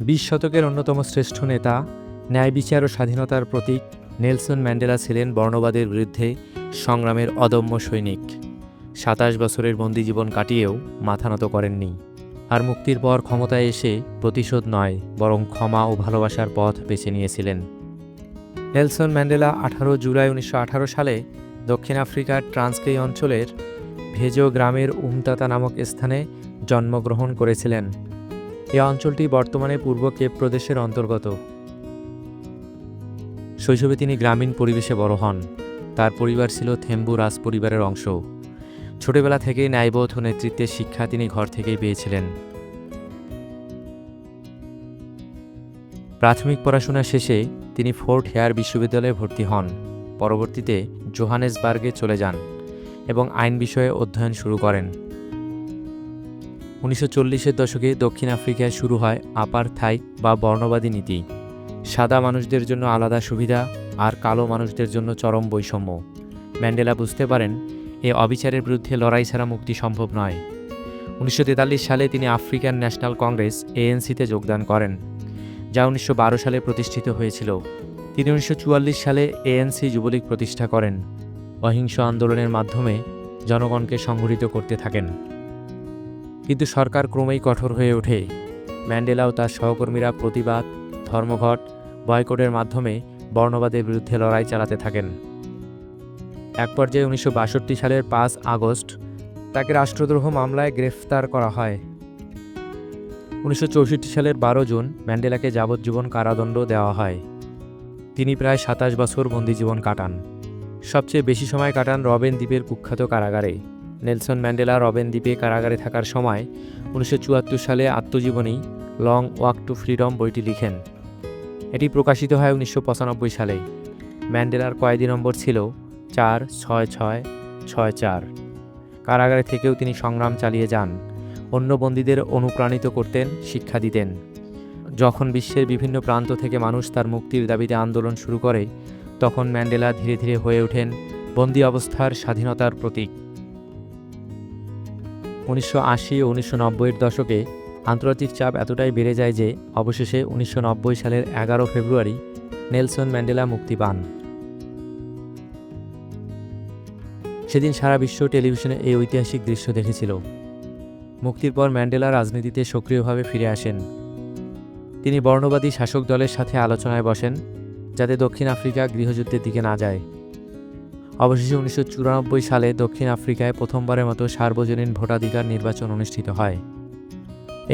20 শতকের অন্যতম শ্রেষ্ঠ নেতা, ন্যায় বিচার ও স্বাধীনতার প্রতীক নেলসন ম্যান্ডেলা ছিলেন বর্ণবাদের বিরুদ্ধে সংগ্রামের অদম্য সৈনিক। 27 বছরের বন্দি জীবন কাটিয়েও মাথা নত করেননি। আর মুক্তির পর ক্ষমতায় এসে প্রতিশোধ নয়, বরং ক্ষমা ও ভালোবাসার পথ বেছে নিয়েছিলেন। নেলসন ম্যান্ডেলা 18 জুলাই 1918 সালে দক্ষিণ আফ্রিকার ট্রান্সকেই অঞ্চলের ভেজো গ্রামের উমতাতা নামক স্থানে জন্মগ্রহণ করেছিলেন। এই অঞ্চলটি বর্তমানে পূর্ব কেপ প্রদেশের অন্তর্গত। শৈশবে তিনি গ্রামীণ পরিবেশে বড় হন। তার পরিবার ছিল থেম্বু রাজ পরিবারের অংশ। ছোটবেলা থেকেই ন্যায়বোধ ও নেতৃত্বের শিক্ষা তিনি ঘর থেকেই পেয়েছিলেন। প্রাথমিক পড়াশোনা শেষে তিনি ফোর্ট হেয়ার বিশ্ববিদ্যালয়ে ভর্তি হন। পরবর্তীতে জোহানেসবার্গে চলে যান এবং আইন বিষয়ে অধ্যয়ন শুরু করেন। 1940-এর দশকে দক্ষিণ আফ্রিকায় শুরু হয় আপারথাইড বা বর্ণবাদী নীতি। সাদা মানুষদের জন্য আলাদা সুবিধা আর কালো মানুষদের জন্য চরম বৈষম্য। ম্যান্ডেলা বুঝতে পারেন এ অবিচারের বিরুদ্ধে লড়াই ছাড়া মুক্তি সম্ভব নয়। 1943 সালে তিনি আফ্রিকান ন্যাশনাল কংগ্রেস ANC-তে যোগদান করেন, যা 1912 সালে প্রতিষ্ঠিত হয়েছিল। তিনি 1944 সালে ANC যুবলীগ প্রতিষ্ঠা করেন। অহিংস আন্দোলনের মাধ্যমে জনগণকে সংগঠিত করতে থাকেন। কিন্তু সরকার ক্রমেই কঠোর হয়ে ওঠে। ম্যান্ডেলা ও তার সহকর্মীরা প্রতিবাদ, ধর্মঘট, বয়কটের মাধ্যমে বর্ণবাদের বিরুদ্ধে লড়াই চালাতে থাকেন। এক পর্যায়ে 1962 সালের 5 আগস্ট তাকে রাষ্ট্রদ্রোহ মামলায় গ্রেফতার করা হয়। 1964 সালের 12 জুন ম্যান্ডেলাকে যাবজ্জীবন কারাদণ্ড দেওয়া হয়। তিনি প্রায় 27 বছর বন্দিজীবন কাটান। সবচেয়ে বেশি সময় কাটান রবেন দ্বীপের কুখ্যাত কারাগারে। নেলসন ম্যান্ডেলা রবেন দ্বীপে কারাগারে থাকার সময় 1974 সালে আত্মজীবনী লং ওয়াক টু ফ্রিডম বইটি লিখেন। এটি প্রকাশিত হয় 1995 সালে। ম্যান্ডেলার কয়েদি নম্বর ছিল 46664। কারাগারে থেকেও তিনি সংগ্রাম চালিয়ে যান। অন্য বন্দীদের অনুপ্রাণিত করতেন, শিক্ষা দিতেন। যখন বিশ্বের বিভিন্ন প্রান্ত থেকে মানুষ তার মুক্তির দাবিতে আন্দোলন শুরু করে, তখন ম্যান্ডেলা ধীরে ধীরে হয়ে ওঠেন বন্দী অবস্থার স্বাধীনতার প্রতীক। 1980 ও 1990-এর দশকে আন্তর্জাতিক চাপ এতটাই বেড়ে যায় যে অবশেষে 1990 সালের 11 ফেব্রুয়ারি নেলসন ম্যান্ডেলা মুক্তি পান। সেদিন সারা বিশ্ব টেলিভিশনে এই ঐতিহাসিক দৃশ্য দেখেছিল। মুক্তির পর ম্যান্ডেলা রাজনীতিতে সক্রিয়ভাবে ফিরে আসেন। তিনি বর্ণবাদী শাসক দলের সাথে আলোচনায় বসেন, যাতে দক্ষিণ আফ্রিকা গৃহযুদ্ধের দিকে না যায়। অবশেষে 1994 সালে দক্ষিণ আফ্রিকায় প্রথমবারের মতো সার্বজনীন ভোটাধিকার নির্বাচন অনুষ্ঠিত হয়।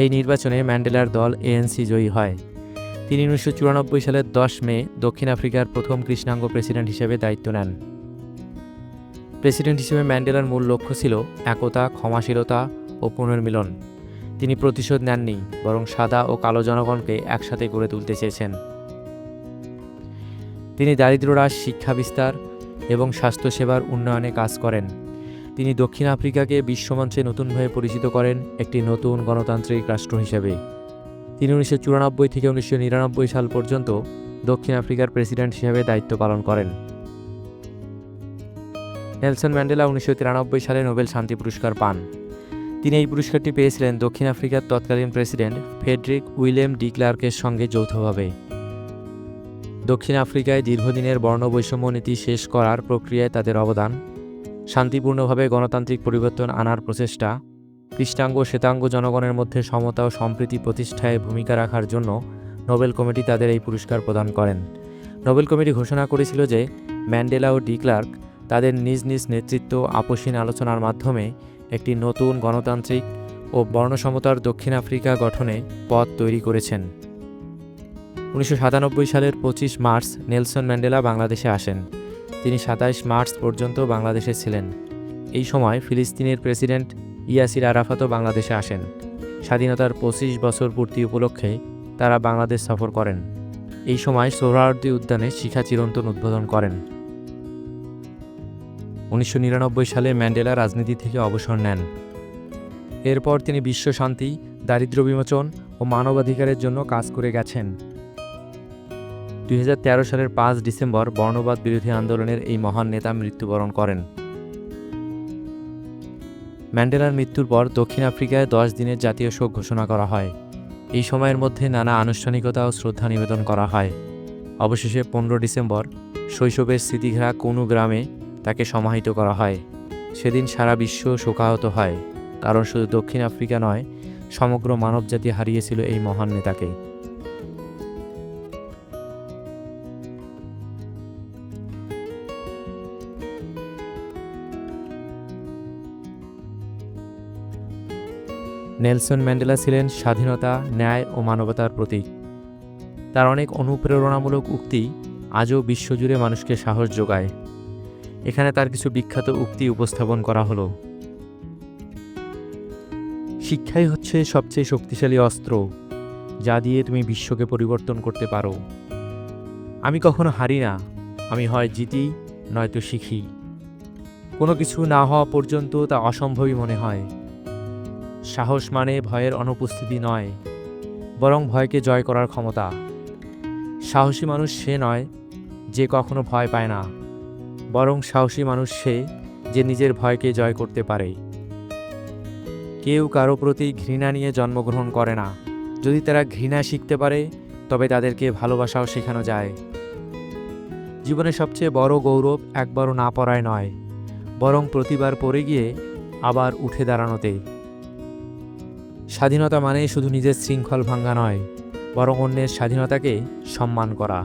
এই নির্বাচনে ম্যান্ডেলার দল ANC জয়ী হয়। তিনি 1994 সালের 10 মে দক্ষিণ আফ্রিকার প্রথম কৃষ্ণাঙ্গ প্রেসিডেন্ট হিসেবে দায়িত্ব নেন। প্রেসিডেন্ট হিসেবে ম্যান্ডেলার মূল লক্ষ্য ছিল একতা, ক্ষমাশীলতা ও পুনর্মিলন। তিনি প্রতিশোধ নেননি, বরং সাদা ও কালো জনগণকে একসাথে গড়ে তুলতে চেয়েছেন। তিনি দারিদ্র্য হ্রাস, শিক্ষা বিস্তার এবং স্বাস্থ্যসেবার উন্নয়নে কাজ করেন। তিনি দক্ষিণ আফ্রিকাকে বিশ্বমঞ্চে নতুনভাবে পরিচিত করেন একটি নতুন গণতান্ত্রিক রাষ্ট্র হিসেবে। তিনি 1994 থেকে 1999 সাল পর্যন্ত দক্ষিণ আফ্রিকার প্রেসিডেন্ট হিসেবে দায়িত্ব পালন করেন। নেলসন ম্যান্ডেলা 1993 সালে নোবেল শান্তি পুরস্কার পান। তিনি এই পুরস্কারটি পেয়েছিলেন দক্ষিণ আফ্রিকার তৎকালীন প্রেসিডেন্ট ফ্রেডরিক উইলিয়াম ডি ক্লার্কের সঙ্গে যৌথভাবে। দক্ষিণ আফ্রিকায় দীর্ঘদিনের বর্ণবৈষম্য নীতি শেষ করার প্রক্রিয়ায় তাদের অবদান, শান্তিপূর্ণভাবে গণতান্ত্রিক পরিবর্তন আনার প্রচেষ্টা, কৃষ্ণাঙ্গ শ্বেতাঙ্গ জনগণের মধ্যে সমতা ও সম্প্রীতি প্রতিষ্ঠায় ভূমিকা রাখার জন্য নোবেল কমিটি তাদের এই পুরস্কার প্রদান করেন। নোবেল কমিটি ঘোষণা করেছিল যে ম্যান্ডেলা ও ডি ক্লার্ক তাদের নিজ নিজ নেতৃত্ব আপসীন আলোচনার মাধ্যমে একটি নতুন গণতান্ত্রিক ও বর্ণসমতার দক্ষিণ আফ্রিকা গঠনে পথ তৈরি করেছেন। 1997 সালের 25 মার্চ নেলসন ম্যান্ডেলা বাংলাদেশে আসেন। তিনি 27 মার্চ পর্যন্ত বাংলাদেশে ছিলেন। এই সময় ফিলিস্তিনের প্রেসিডেন্ট ইয়াসির আরাফাতও বাংলাদেশে আসেন। স্বাধীনতার 25 বছর পূর্তি উপলক্ষে তারা বাংলাদেশ সফর করেন। এই সময় সোহরাওয়ার্দী উদ্যানে শিখা চিরন্তন উদ্বোধন করেন। 1999 সালে ম্যান্ডেলা রাজনীতি থেকে অবসর নেন। এরপর তিনি বিশ্ব শান্তি, দারিদ্র্য বিমোচন ও মানবাধিকারের জন্য কাজ করে গেছেন। 2013 সালের 5 ডিসেম্বর বর্ণবাদ বিরোধী আন্দোলনের এই মহান নেতা মৃত্যুবরণ করেন। ম্যান্ডেলার মৃত্যুর পর দক্ষিণ আফ্রিকায় 10 দিনের জাতীয় শোক ঘোষণা করা হয়। এই সময়ের মধ্যে নানা আনুষ্ঠানিকতা ও শ্রদ্ধা নিবেদন করা হয়। অবশেষে 15 ডিসেম্বর শৈশবের স্মৃতিঘেরা কোনো গ্রামে তাকে সমাহিত করা হয়। সেদিন সারা বিশ্ব শোকাহত হয়, কারণ শুধু দক্ষিণ আফ্রিকা নয়, সমগ্র মানবজাতি হারিয়েছিল এই মহান নেতাকে। নেলসন ম্যান্ডেলা ছিলেন স্বাধীনতা, ন্যায় ও মানবতার প্রতীক। তার অনেক অনুপ্রেরণামূলক উক্তি আজও বিশ্বজুড়ে মানুষকে সাহস যোগায়। এখানে তার কিছু বিখ্যাত উক্তি উপস্থাপন করা হলো। শিক্ষাই হচ্ছে সবচেয়ে শক্তিশালী অস্ত্র, যা দিয়ে তুমি বিশ্বকে পরিবর্তন করতে পারো। আমি কখনো হারি না, আমি হয় জিতি নয়তো শিখি। কোনো কিছু না হওয়া পর্যন্ত তা অসম্ভবই মনে হয়। সাহস মানে ভয়ের অনুপস্থিতি নয়, বরং ভয়কে জয় করার ক্ষমতা। সাহসী মানুষ সে নয় যে কখনো ভয় পায় না, বরং সাহসী মানুষ সে যে নিজের ভয়কে জয় করতে পারে। কেউ কারো প্রতি ঘৃণা নিয়ে জন্মগ্রহণ করে না। যদি তারা ঘৃণা শিখতে পারে, তবে তাদেরকে ভালোবাসাও শেখানো যায়। জীবনে সবচেয়ে বড় গৌরব একবারও না পড়ায় নয়, বরং প্রতিবার পড়ে গিয়ে আবার উঠে দাঁড়ানোতে। স্বাধীনতা মানে শুধু নিজের শৃঙ্খল ভাঙ্গা নয়, বরং অন্যের স্বাধীনতাকে সম্মান করা।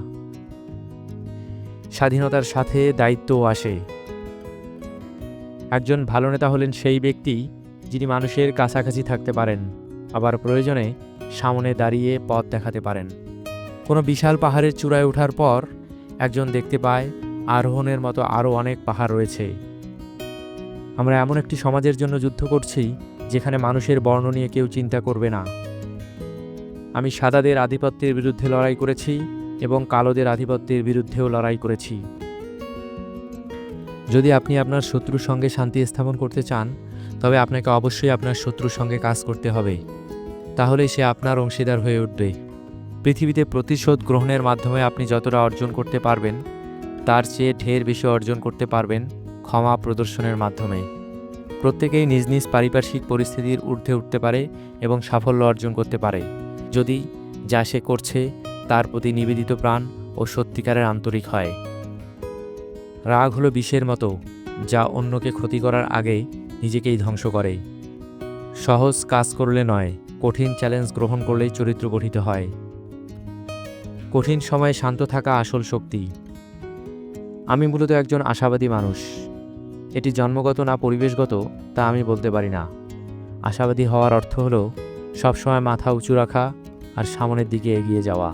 স্বাধীনতার সাথে দায়িত্বও আসে। একজন ভালো নেতা হলেন সেই ব্যক্তি যিনি মানুষের কাছাকাছি থাকতে পারেন, আবার প্রয়োজনে সামনে দাঁড়িয়ে পথ দেখাতে পারেন। কোনো বিশাল পাহাড়ের চূড়ায় ওঠার পর একজন দেখতে পায় আরোহণের মতো আরও অনেক পাহাড় রয়েছে। আমরা এমন একটি সমাজের জন্য যুদ্ধ করছি যেখানে মানুষের বর্ণ নিয়ে কেউ চিন্তা করবে না। আমি সাদাদের আধিপত্যের বিরুদ্ধে লড়াই করেছি এবং কালোদের আধিপত্যের বিরুদ্ধেও লড়াই করেছি। যদি আপনি আপনার শত্রুর সঙ্গে শান্তি স্থাপন করতে চান, তবে আপনাকে অবশ্যই আপনার শত্রুর সঙ্গে কাজ করতে হবে। তাহলেই সে আপনার অংশীদার হয়ে উঠবে। পৃথিবীতে প্রতিশোধ গ্রহণের মাধ্যমে আপনি যতটা অর্জন করতে পারবেন, তার চেয়ে ঢের বেশি অর্জন করতে পারবেন ক্ষমা প্রদর্শনের মাধ্যমে। প্রত্যেকেই নিজ নিজ পারিপার্শ্বিক পরিস্থিতির ঊর্ধ্বে উঠতে পারে এবং সাফল্য অর্জন করতে পারে, যদি যা সে করছে তার প্রতি নিবেদিত প্রাণ ও সত্যিকারের আন্তরিক হয়। রাগ হলো বিষের মতো, যা অন্যকে ক্ষতি করার আগে নিজেকেই ধ্বংস করে। সহজ কাজ করলে নয়, কঠিন চ্যালেঞ্জ গ্রহণ করলেই চরিত্র গঠিত হয়। কঠিন সময়ে শান্ত থাকা আসল শক্তি। আমি মূলত একজন আশাবাদী মানুষ। এটি জন্মগত না পরিবেশগত তা আমি বলতে পারি না। আশাবাদী হওয়ার অর্থ হলো সবসময় মাথা উঁচু রাখা আর সামনের দিকে এগিয়ে যাওয়া।